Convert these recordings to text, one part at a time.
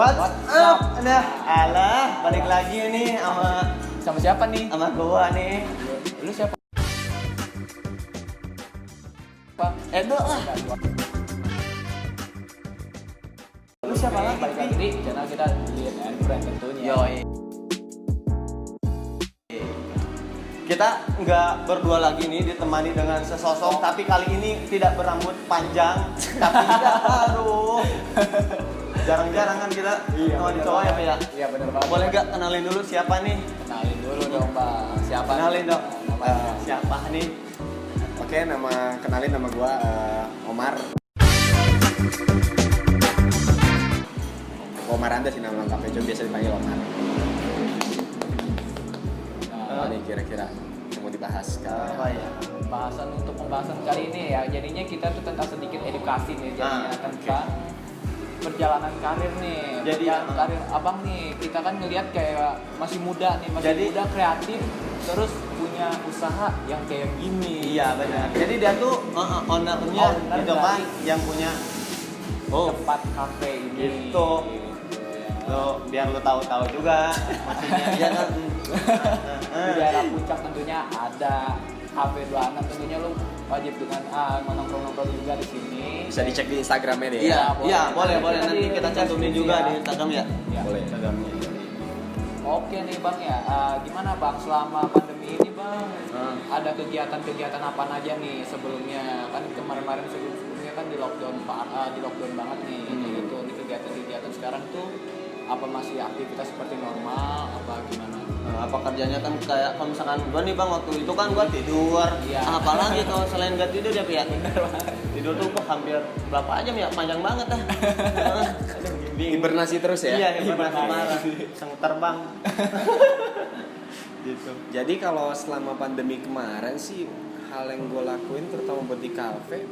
What's up? Nah, alah, balik lagi nih Sama siapa nih? sama gua nih. Lu siapa? Edo lah. Lu siapa lagi? Balik lagi di channel kita Lian and Friend tentunya. Yoi. Kita nggak berdua lagi nih, ditemani dengan sesosok, tapi kali ini tidak berambut panjang, tapi tidak aduh. Jarang-jarang kan kita sama di cowok ya, Pak ya? Iya benar banget. Boleh nggak kenalin dulu siapa nih? Kenalin dulu dong, Bang. Siapa? Kenalin dong. Namanya. Siapa nih? Oke, kenalin nama gua Omar. Omar Anda sih nama lengkapnya, cuma biasa dipanggil Omar. Apa nih kira-kira yang mau dibahas sekarang? Apa ya? Pembahasan kali ini ya, jadinya kita tuh tentang sedikit edukasi nih, jadinya tentang perjalanan karir nih. Jadi, karir abang nih, kita kan ngelihat kayak masih muda nih, muda kreatif, terus punya usaha yang kayak gini. Iya benar. Jadi dia tuh ownernya gitu kan, yang punya tempat kafe ini. Gitu. Lo biar lo tahu-tahu juga maksudnya ya kan. Di daerah Puncak tentunya ada kafe 26, tentunya lo wajib dengan nongkrong-nongkrong juga di sini. Bisa dicek di Instagramnya deh. Iya, boleh nanti kita cantumin juga di Instagram ya. Ya. Boleh. Instagramnya. Oke nih Bang ya, gimana Bang selama pandemi ini Bang? Ada kegiatan-kegiatan apa aja nih sebelumnya? Kan kemarin-kemarin sebelumnya kan di lockdown banget nih. Gitu, di kegiatan-kegiatan sekarang tuh apa masih aktivitas seperti normal apa gimana? Apa kerjanya kan kayak kalau misalkan gua nih Bang, waktu itu kan gua tidur. Iya. Apalagi kalau selain gak tidur ya, Pia. Tidur tuh gua hampir berapa jam ya, panjang banget dah. Hibernasi terus ya? Iya, hibernasi marah. Sang terbang. Gitu. Jadi kalau selama pandemi kemarin sih hal yang gue lakuin terutama buat di kafe,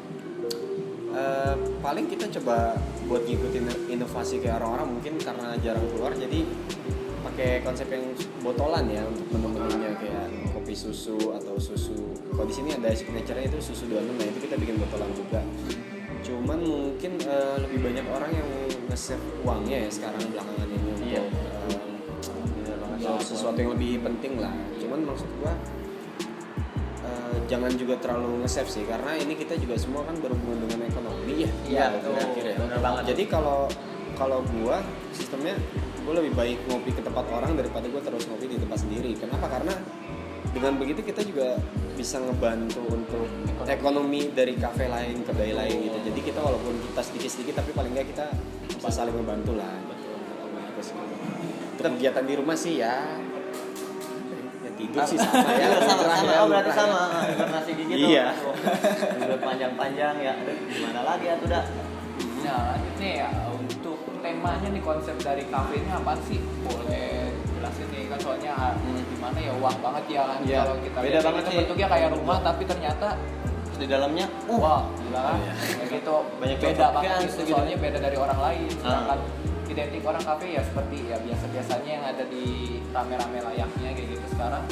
paling kita coba buat ngikutin inovasi kayak orang-orang, mungkin karena jarang keluar jadi pakai konsep yang botolan ya untuk menu-menunya kayak kopi susu atau susu. Kalau di sini ada signature-nya itu susu 26, nah itu kita bikin botolan juga. Cuman mungkin lebih banyak orang yang nge-save uangnya ya sekarang belakangan ini untuk sesuatu yang lebih penting lah. Cuman maksud gua jangan juga terlalu nge-save sih, karena ini kita juga semua kan berhubungan dengan ekonomi ya. Iya, akhir-akhir ya. Benar banget. Jadi kalau gua sistemnya gua lebih baik ngopi ke tempat orang daripada gua terus ngopi di tempat sendiri. Kenapa? Karena dengan begitu kita juga bisa ngebantu untuk ekonomi dari kafe lain, kedai lain gitu. Jadi kita walaupun kita sedikit-sedikit tapi paling nggak kita bisa saling ngebantu lah. Untuk kegiatan di rumah sih ya tidur sih sama ya. Sama. Oh, berarti sama. Hibernasi gigi tuh. Iya. Tidur panjang-panjang ya. Aduh, gimana lagi ya tuh dah. Nah lanjut nih ya, untuk temanya nih, konsep dari kafe ini apa sih? Boleh jelasin nih kan, soalnya gimana ya, wah banget ya kan. Iya. Kalau kita Beda lihat banget itu sih. bentuknya kayak rumah tapi ternyata Di dalamnya wah gila kan. Iya. Kayak gitu Banyak beda cocoknya banget gitu. gitu, soalnya beda dari orang lain. Sedangkan identik orang kafe ya seperti ya biasa-biasanya yang ada di rame-rame layaknya kayak gitu. Sekarang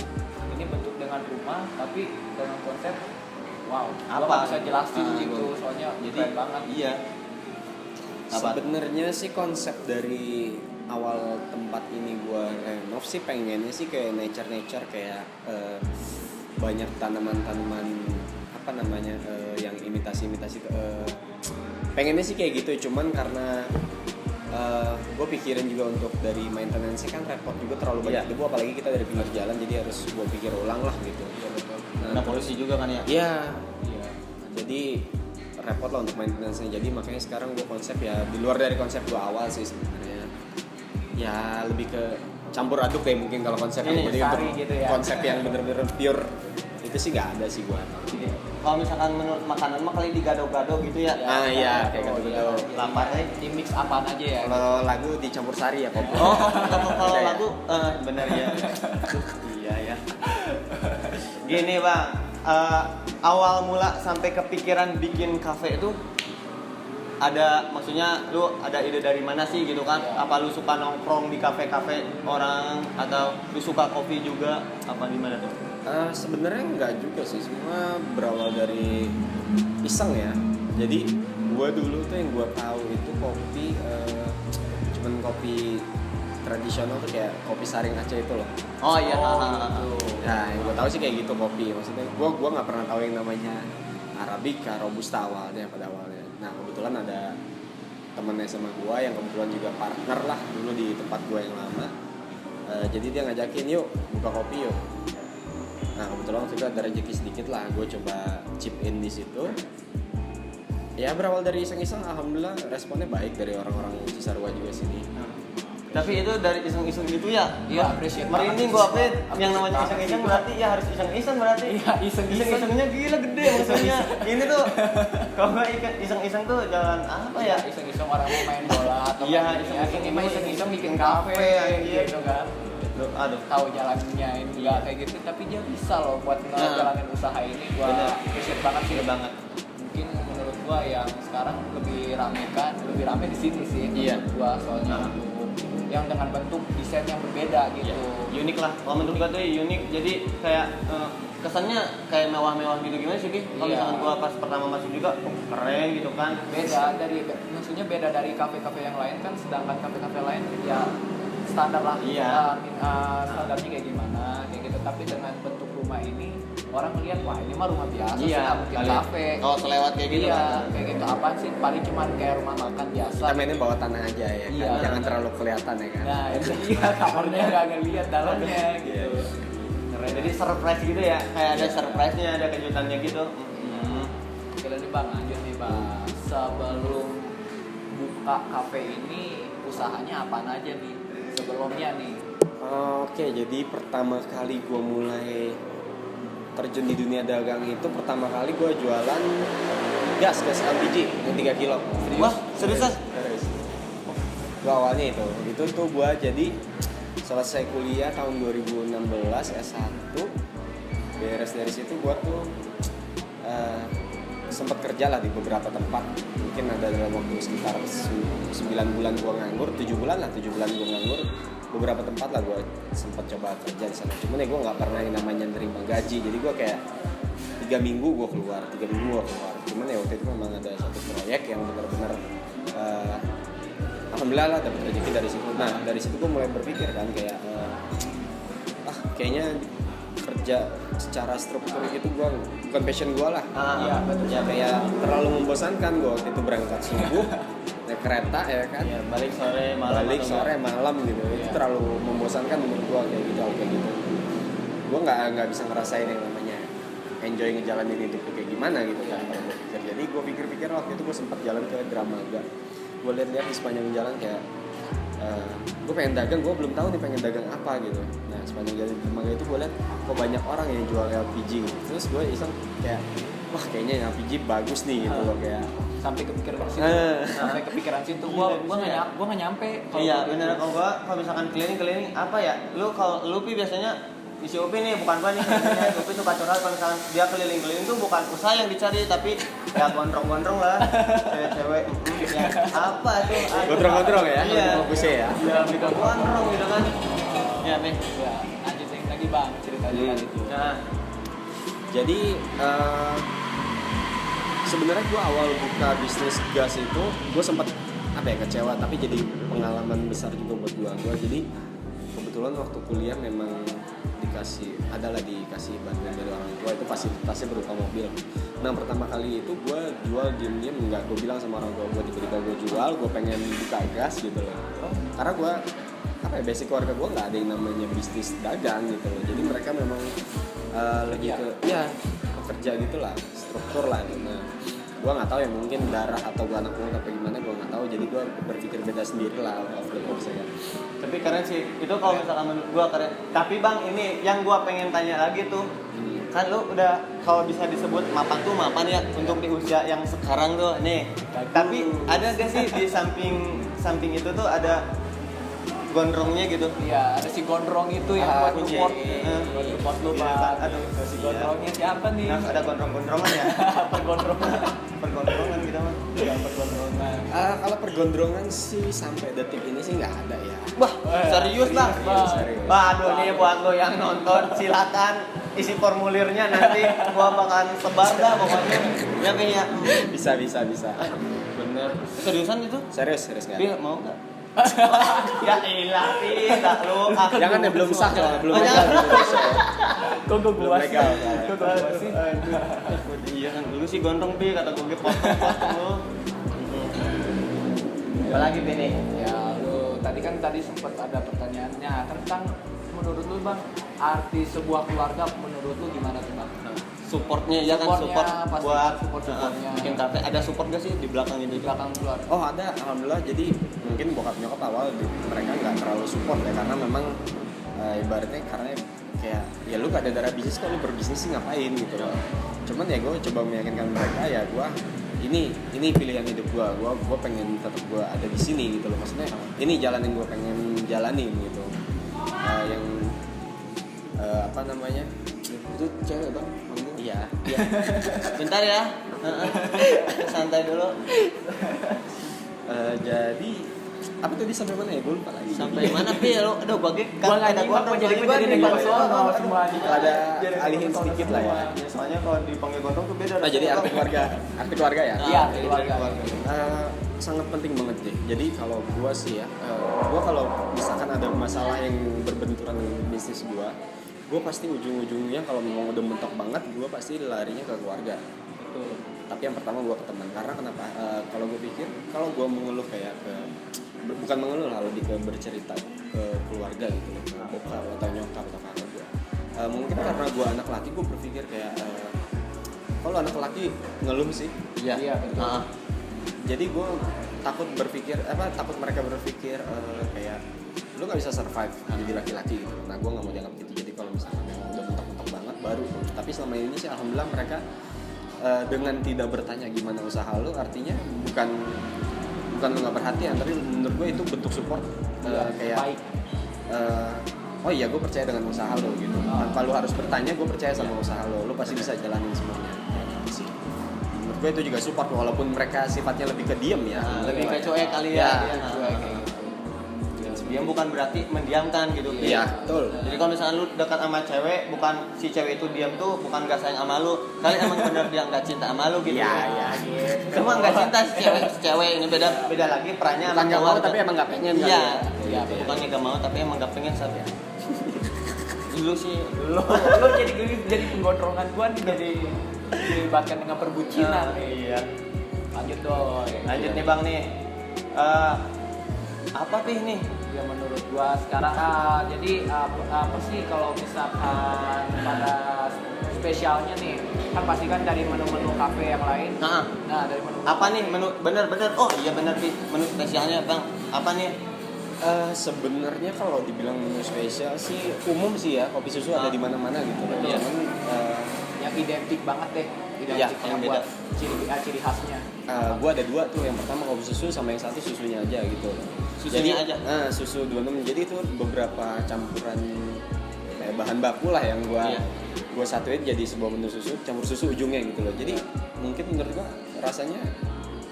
ini bentuk dengan rumah tapi dengan konsep wow, gua nggak bisa jelasin gitu, soalnya jadi keren banget. iya. Apa? Sebenarnya sih konsep dari awal tempat ini gua renov sih pengennya sih kayak nature kayak banyak tanaman-tanaman apa namanya yang imitasi pengennya sih kayak gitu. Cuman karena gue pikirin juga untuk dari maintenance kan repot juga, terlalu banyak debu apalagi kita dari pinggir jalan, jadi harus gue pikir ulang lah gitu. Nah, polusi juga kan ya. Iya. Jadi repot lah untuk maintenance-nya. Jadi makanya sekarang gue konsep ya di luar dari konsep gue awal sih sebenarnya. Ya lebih ke campur aduk deh mungkin kalau konsepnya. Jadi untuk gitu ya. konsep yang bener-bener pure itu sih gak ada sih gue. Kalau misalkan menurut makanan mah kali digado-gado gitu ya. Ah iya kayak gitu. Lapar Di mix apaan aja ya? Kalau lagu dicampur sari ya kopi. Oh, kalau Beda ya? lagu bener ya. Iya ya. Gini Bang, awal mula sampai kepikiran bikin kafe itu ada, maksudnya lu ada ide dari mana sih gitu kan? Apa lu suka nongkrong di kafe-kafe orang atau lu suka kopi juga? Apa gimana tuh? Sebenarnya enggak juga sih, semua berawal dari iseng ya. Jadi gue dulu tuh yang gue tahu itu kopi demen kopi tradisional tuh kayak kopi saring Aceh itu loh. Oh iya. Nah, yang gue tahu sih kayak gitu kopi. Maksudnya gue nggak pernah tahu yang namanya Arabica, Robusta pada awalnya. Nah, kebetulan ada temennya sama gue yang kebetulan juga partner lah dulu di tempat gue yang lama. Jadi dia ngajakin, yuk buka kopi yuk. Nah, kebetulan waktu itu ada rezeki sedikit lah, gue coba chip in di situ. Ya berawal dari iseng-iseng, alhamdulillah responnya baik dari orang-orang Cisarua juga sini. Tapi itu dari iseng-iseng gitu ya? Iya, appreciate merinding gua yang namanya iseng-iseng berarti ya harus iseng-iseng berarti. Iya, iseng-iseng. Iseng-isengnya gila gede maksudnya. Ini tuh kalau nggak iseng-iseng tuh jalan apa ya? Iseng-iseng orang mau main bola atau Iya, main iseng-iseng ini mah iseng-iseng bikin kafe, kafe iya. gitu kan. Aduh. Tahu jalannya ini enggak kayak gitu, tapi dia bisa loh buat ngejalanin usaha ini. Gua Bener. appreciate banget sih. Bener banget. Mungkin menurut gua yang sekarang lebih rame di sini sih. Iya. Menurut gua soalnya yang dengan bentuk desain yang berbeda gitu. Iya. Unik lah. Kalau menurut gua tuh unik. Jadi kayak kesannya kayak mewah-mewah gitu gimana sih, Ki? Kalau Iya. misalkan gua pas pertama masuk juga keren gitu kan. Maksudnya beda dari kafe-kafe yang lain kan, sedangkan kafe-kafe lain ya standar lah. Iya. Standarnya kayak gimana kayak gitu, tapi dengan bentuk rumah ini orang melihat wah ini mah rumah biasa sih, nggak mungkin kali. kafe. Kalau selewat kayak gitu Iya, kan. kayak gitu apaan sih, paling cuman kayak rumah makan biasa. Kita mainnya bawah tanah aja ya kan, Iya. jangan terlalu kelihatan ya kan. Nah itu iya, kamarnya nggak ngeliat dalamnya gitu. Keren. Jadi surprise gitu ya. Kayak ada surprise-nya, ada kejutannya gitu. Oke nih Bang, lanjut nih Bang. Sebelum buka kafe ini usahanya apaan aja nih sebelumnya nih? Oke, jadi pertama kali gue mulai terjun di dunia dagang itu pertama kali gue jualan gas LPG yang 3 kilo. Wah, seriusan? Serius. Gue awalnya itu tuh gue jadi selesai kuliah tahun 2016 S1, beres dari situ gue tuh sempat kerja lah di beberapa tempat. Mungkin ada dalam waktu sekitar 9 bulan gue nganggur, 7 bulan gue nganggur. Beberapa tempat lah gue sempat coba kerja di sana. Cuman ya gue nggak pernah yang namanya nerima gaji. Jadi gue kayak 3 minggu gue keluar. Cuman ya waktu itu memang ada satu proyek yang benar-benar alhamdulillah lah dapat rezeki dari situ. Nah dari situ gue mulai berpikir kan kayak kayaknya kerja secara struktur gitu gue bukan passion gue lah. Iya, betul. Ya kayak terlalu membosankan gue waktu itu berangkat subuh naik kereta ya kan. Ya, balik sore malam gitu. Itu terlalu membosankan menurut gue kayak gitu. Gue nggak bisa ngerasain yang namanya enjoy ngejalanin hidup kayak gimana gitu kan. Jadi gue pikir-pikir waktu itu gue sempat jalan ke Dramaga. Gue lihat di sepanjang jalan kayak gue pengen dagang, gue belum tahu nih pengen dagang apa gitu. Nah sepanjang jalan Dramaga itu gue lihat kok banyak orang yang jual LPG gitu. Terus gue iseng kayak wah kayaknya LPG bagus nih gitu loh kayak. Sampai kepikiran situ gua nggak nyampe. Iya benar. Kalau misalkan keliling apa ya, kalau Lupi biasanya isi Upi nih bukan gua nih sebenarnya. Upi suka curhat kalau misalkan dia keliling-keliling tuh bukan usaha yang dicari tapi ya gondrong-gondrong lah, cewek-cewek ya apa tuh Gondrong-gondrong ya, iya fokusnya ya. Iya gitu gondrong gitu kan ya nih Ya lanjutin lagi Bang ceritanya itu. nah Jadi sebenarnya gue awal buka bisnis gas itu gue sempat kecewa, tapi jadi pengalaman besar juga buat gue. Jadi kebetulan waktu kuliah memang dikasih bantuan dari orang tua, itu fasilitasnya berupa mobil. Nah pertama kali itu gue jual diem-diem, nggak gue bilang sama orang tua gue, tiba-tiba gue jual, gue pengen buka gas gitu loh. Karena gue basic keluarga gue nggak ada yang namanya bisnis dagang gitu loh. Jadi mereka memang lebih ke kerja gitulah, struktur lah. Nah, gue nggak tahu ya, mungkin darah atau gue anak muda apa gimana gue nggak tahu. Jadi gue berpikir beda sendiri lah of the course ya. tapi keren sih itu kalau misalkan menurut gua keren. Tapi Bang, ini yang gua pengen tanya lagi tuh, kan lu udah kalau bisa disebut mapan ya untuk di usia yang sekarang tuh nih. Tapi ada gak sih di samping itu tuh ada gondrongnya gitu? Iya, ada si gondrong itu yang buat support. Buat support lu Bang. Aduh, Si gondrongnya siapa nih? nah, ada gondrong-gondrongan ya? Pergondrongan gitu mah. Iya, pergondrongan. Kalau pergondrongan sih sampai detik ini sih nggak ada ya. Wah, serius Bang? Serius. Waduh, nih buat lo yang nonton silakan isi formulirnya, nanti gua bakalan sebar dah pokoknya. Ya kayaknya Bisa. bener. Seriusan itu? Serius nggak? Tapi mau nggak? Ya elah tidak lu. Jangan ya, belum sah kalau belum Oh, legal. jangan. Kok gue Belum legal. sih? Iya kan dulu sih gondrong pi kata gue potong lu. Apalagi pi nih? Ya lu tadi sempat ada pertanyaannya tentang menurut lu bang arti sebuah keluarga menurut lu gimana tuh bang? Supportnya ya kan, Supportnya, support pasti buat supportnya. bikin kafe. Ada support gak sih di belakang ini? Di belakang keluarga. Oh ada, alhamdulillah. Jadi mungkin bokap nyokap awal mereka nggak terlalu support ya, karena memang ibaratnya karena kayak ya lu gak ada darah bisnis kok, lu berbisnis sih ngapain gitu loh. Cuman ya gue coba meyakinkan mereka ya gue ini pilihan hidup gue pengen tetap gue ada di sini gitu loh. Maksudnya ini jalan yang gue pengen jalanin gitu. Yang apa namanya itu cewek bang? Iya. Bentar ya. Santai dulu. Jadi apa tadi sampai mana ya? Gue lupa lagi. Sampai mana pi lu? Aduh gua Gua nggak nyimak, gua jadi nebak sono semua. Ada alihin sedikit lah ya. Soalnya kalau dipanggil gondrong tuh beda. Jadi arti keluarga ya. Iya, keluarga. Sangat penting banget deh. Jadi kalau gua sih ya, gua kalau misalkan ada masalah yang berbenturan dengan bisnis gua pasti ujung-ujungnya kalau memang udah mentok banget, gua pasti larinya ke keluarga. Betul. Tapi yang pertama gua ke teman. Karena kenapa? Kalau gua pikir kalau gua mengeluh kayak bukan mengeluh lah, lebih ke bercerita ke keluarga gitu loh, ke bokap atau nyokap atau kakak gua. Mungkin karena gua anak laki, gua berpikir kayak kalau anak laki ngeluh sih. Iya, betul. Jadi gue takut mereka berpikir kayak lu nggak bisa survive jadi laki-laki gitu. Nah gue nggak mau dianggap gitu. Jadi kalau misalnya memang udah mentok-mentok banget baru. Tapi selama ini sih alhamdulillah mereka dengan tidak bertanya gimana usaha lu, artinya bukan lu nggak perhatian, tapi menurut gue itu bentuk support kayak baik. Oh iya gue percaya dengan usaha lo gitu. Tanpa lu harus bertanya, gue percaya sama usaha lo pasti bisa jalanin semuanya. Gitu sih. Menurut gue itu juga support walaupun mereka sifatnya lebih ke diem ya. Lebih ke cuek kali ya. ya. Diam bukan berarti mendiamkan gitu. Iya, betul. Jadi kalau misalnya lu dekat sama cewek, bukan si cewek itu diam tuh bukan gak sayang sama lu, kali emang bener dia gak cinta sama lu gitu. Iya. Cuma gak cinta si cewek ini beda lagi perannya. Bukan gak mau tapi emang gak pengen kali Iya. ya. Iya, bukan gak mau tapi emang gak pengen saja. Dulu Lo jadi penggondrongan gua nih, jadi dilibatkan dengan perbucinan. Iya. Lanjut dong. Lanjut nih Bang nih. Apa sih nih? Ya menurut gua sekarang jadi apa sih kalau misalkan pada spesialnya nih, kan pasti kan dari menu-menu kafe yang lain. Nah, Dari menu apa nih menu bener? Oh iya bener sih, menu spesialnya Bang. Apa nih? Sebenarnya kalau dibilang menu spesial sih umum sih ya, kopi susu ada di mana-mana gitu. Iya. Cuman yang identik banget deh, Iya, identik yang buat beda. ciri khasnya. gua ada dua tuh, yang pertama kopi susu sama yang satu susunya aja gitu. Susunya aja? Susu 26. Jadi itu beberapa campuran kayak bahan baku lah yang gua satuin jadi sebuah menu susu, campur susu ujungnya gitu loh. Jadi mungkin menurut gua rasanya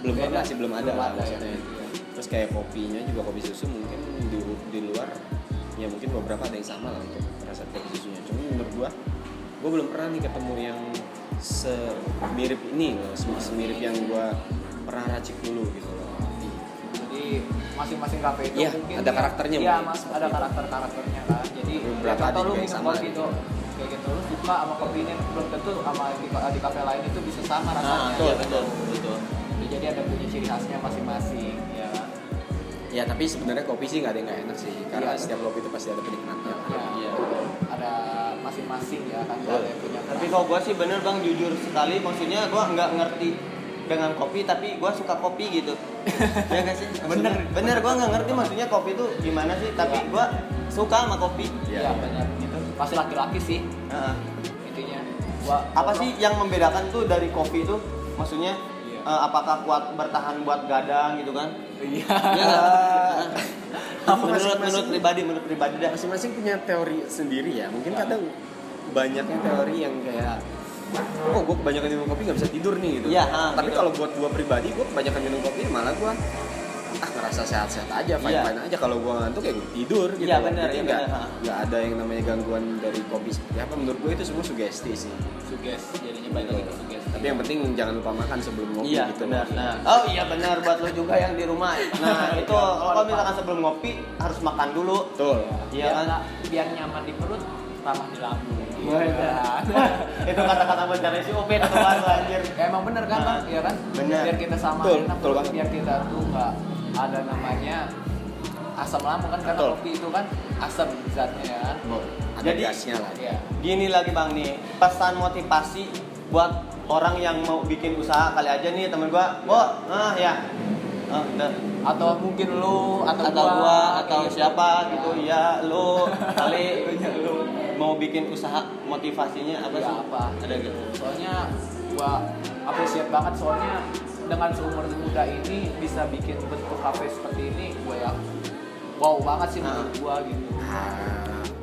belum pernah sih, belum ada lah maksudnya. Terus kayak kopinya juga kopi susu mungkin di luar ya mungkin beberapa ada yang sama lah untuk rasa kopi susunya. Cuma menurut gua belum pernah nih ketemu yang semirip ini loh, semirip yang gua pernah racik dulu gitu loh. Jadi masing-masing kafe itu Iya, mungkin ada karakternya Iya, mungkin. Mas, ada karakternya kan. Jadi Beberapa contoh ada lu juga yang minum sama kopi gitu. tuh kayak gitu, lu suka sama kopi ini belum tentu sama di kafe lain itu bisa sama rasanya. Betul. Jadi ada punya ciri khasnya masing-masing, ya kan. Ya tapi sebenarnya kopi sih nggak ada yang nggak enak sih, karena Iya, setiap kopi itu pasti ada penikmatnya. Iya. Ada masing-masing ya kan, Betul. ada yang punya. Tapi kalau gue sih bener Bang, jujur sekali, maksudnya gue nggak ngerti dengan kopi, tapi gue suka kopi gitu. Ya nggak sih? Bener gue nggak ngerti maksudnya kopi itu gimana sih, tapi gue suka sama kopi. Iya, benar. Gitu. Pasti laki-laki sih intinya. Apa sih yang membedakan tuh dari kopi itu? Maksudnya apakah kuat bertahan buat gadang gitu kan? Iya. Menurut pribadi dah. Masing-masing punya teori sendiri ya. Mungkin kadang banyaknya teori yang kayak gue kebanyakan minum kopi nggak bisa tidur nih gitu. Iya, Tapi gitu. kalau buat gue pribadi, gue kebanyakan minum kopi malah gue ngerasa sehat-sehat aja, Iya. fine aja. Kalau gue ngantuk ya gue tidur gitu. Iya, benar, Jadi iya, nggak benar. nggak ada yang namanya gangguan dari kopi seperti apa. Menurut gue itu semua sugesti sih. Suges, jadinya balik lagi ke suges. Tapi yang penting jangan lupa makan sebelum ngopi Iya gitu. benar. Nah, oh iya benar buat lo juga yang di rumah. Nah itu kalau misalkan sebelum ngopi harus makan dulu. Betul. Iya kan? Biar nyaman di perut, ramah di lambung. Wah, itu kata-kata bencana si Upin tuh anjir. Ya emang bener kan bang, iya kan? Bener. Biar kita Betul, samain, betul banget. biar kita tuh nggak ada namanya asam lambung kan, karena Betul. kopi itu kan asam zatnya ya kan. Ada Jadi- gasnya lah. Iya. Gini lagi bang nih, pesan motivasi buat orang yang mau bikin usaha kali aja nih temen gua, nah ya, udah. Atau mungkin lu Atau gua atau kayak gitu. siapa gitu, ya lu kali lu mau bikin usaha motivasinya apa Iya, sih? apa? Ada gitu. Soalnya gua appreciate banget, soalnya dengan seumur muda ini bisa bikin bentuk kafe seperti ini, gua ya wow banget sih menurut gua gitu.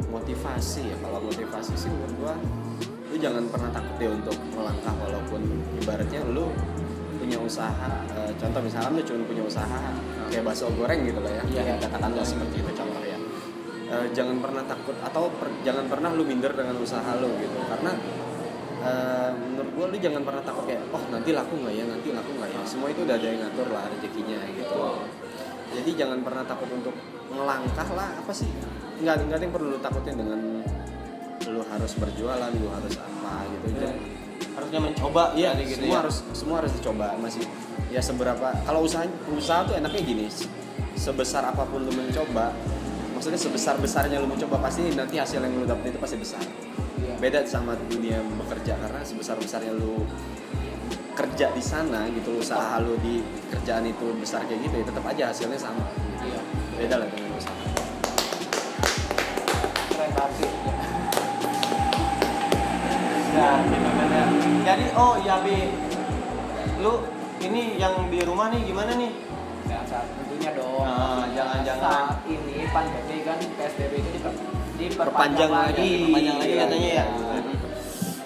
Motivasi ya, kalau motivasi sih menurut gua lu jangan pernah takut deh untuk melangkah, walaupun ibaratnya lu punya usaha, contoh misalkan lu cuma punya usaha kayak bakso goreng gitu lah ya, Iya. katakanlah seperti itu contoh ya. Jangan pernah takut atau jangan pernah lu minder dengan usaha lu gitu, karena menurut gua lu jangan pernah takut kayak nanti laku nggak ya, semua itu udah ada yang ngatur lah rezekinya gitu. Jadi jangan pernah takut untuk melangkah lah, apa sih, nggak ada yang perlu lu takutin dengan lu harus berjualan, lu harus apa gitu. Jadi, Harusnya mencoba iya, gitu semua ya. semua harus dicoba. Masih ya seberapa, kalau usaha tuh enaknya gini, sebesar apapun lu mencoba, maksudnya sebesar besarnya lu mencoba, pasti nanti hasil yang lu dapet itu pasti besar. Iya. Beda sama dunia bekerja, karena sebesar besarnya lu kerja di sana gitu, usaha lu di kerjaan itu besar kayak gitu, ya tetap aja hasilnya sama. Iya. Beda lah dengan usaha. Keren banget sih. Ya, gitu kan ya. Jadi iya Bi, lu ini yang di rumah nih gimana nih? Sehat-sehat tentunya dong. Nah, jangan-jangan. Saat ini pandemi kan PSBB itu Perpanjang lagi. Perpanjang lagi katanya ya.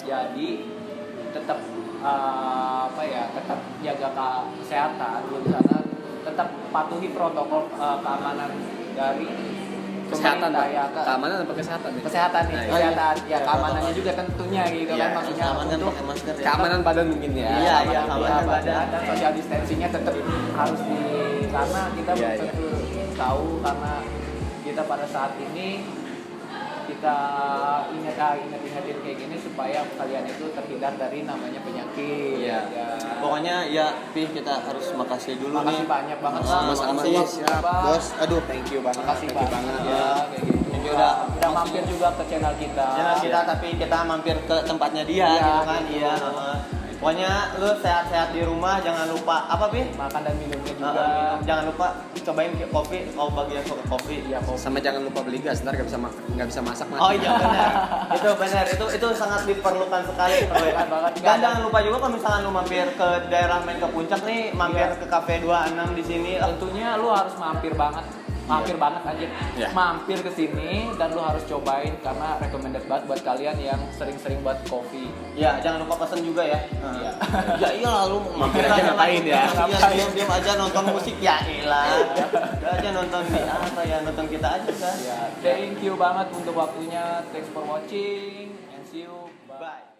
Jadi tetap tetap jaga kesehatan lu di sana, tetap patuhi protokol keamanan dari Kesehatan, pemerintah, Pak. ya, Keamanan apa kesehatan nih? kesehatan nih, Nah, iya. kesehatan ya, Iya, keamanannya protokol. juga tentunya gitu Iya, kan, maksudnya Aman kan untuk pakai masker ya. Keamanan badan mungkin ya. Iya, keamanan badan. badan dan social distancingnya tetap harus karena kita Iya, belum tentu tahu, karena kita pada saat ini kita ingat-ingatin kayak gini supaya kalian itu terhindar dari namanya penyakit. Iya. Ya. Pokoknya ya Pi, kita harus makasih dulu Makasih nih. banyak banget, Ah, Bang. Sama-sama makasih. nih, siap, Bang. bos. Aduh, thank you banget. Makasih Thank you banget banget. ya, kayak gitu. Thank you, udah mampir juga ke channel kita. Ya kita tapi kita mampir ke tempatnya dia Iya, gitu kan. gitu. Iya. Pokoknya lu sehat-sehat di rumah, jangan lupa apa Pi? Makan dan minumnya juga. Minum. Jangan lupa cobain kopi, kalau bagi yang suka kopi. Iya, kopi. Sama jangan lupa beli gas, ntar nggak bisa masak mati. Oh iya benar. Itu benar. Itu sangat diperlukan sekali. Diperlukan banget. Dan jangan lupa juga kalau misalkan lu mampir ke daerah main ke puncak nih, mampir Iya. ke Cafe 26 di sini. Tentunya lu harus mampir banget aja. Iya. Mampir ke sini dan lu harus cobain, karena recommended banget buat kalian yang sering-sering buat kopi. Ya, jangan lupa pesan juga ya. Iya. Ya iyalah lu Mampir aja ngapain ya? Iya, diam aja nonton musik ya iyalah. Udah aja nonton di apa ya, nonton kita aja kan. Ya, thank you banget untuk waktunya. Thanks for watching and see you. Bye. Bye.